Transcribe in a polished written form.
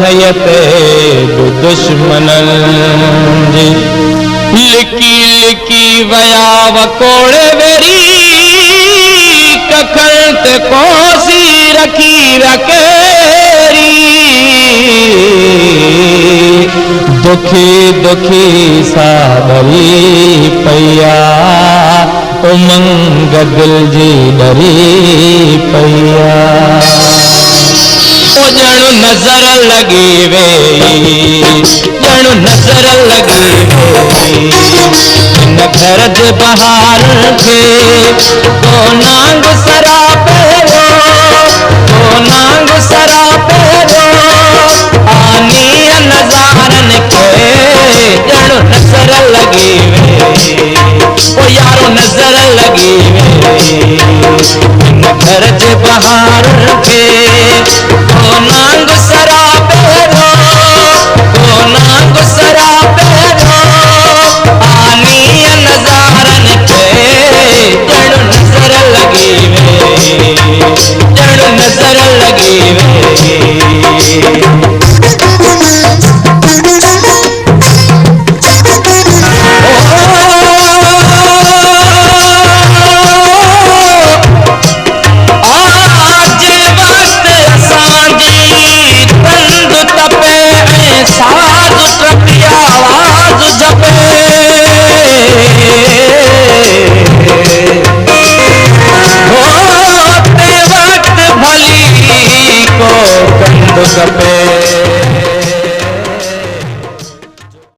नहयते दुश्मनन जी लिकी लिकी वया वकोड़े वेरी कखंत कोसी रखी रखेरी दुखी दुखी साबरी पैया उमंग दिल जी डरी पैया जणु नजर लगी वेई जणु नजर लगी वेई इन घर जे बहार थे तो नांग सरा पे तो नांग सरा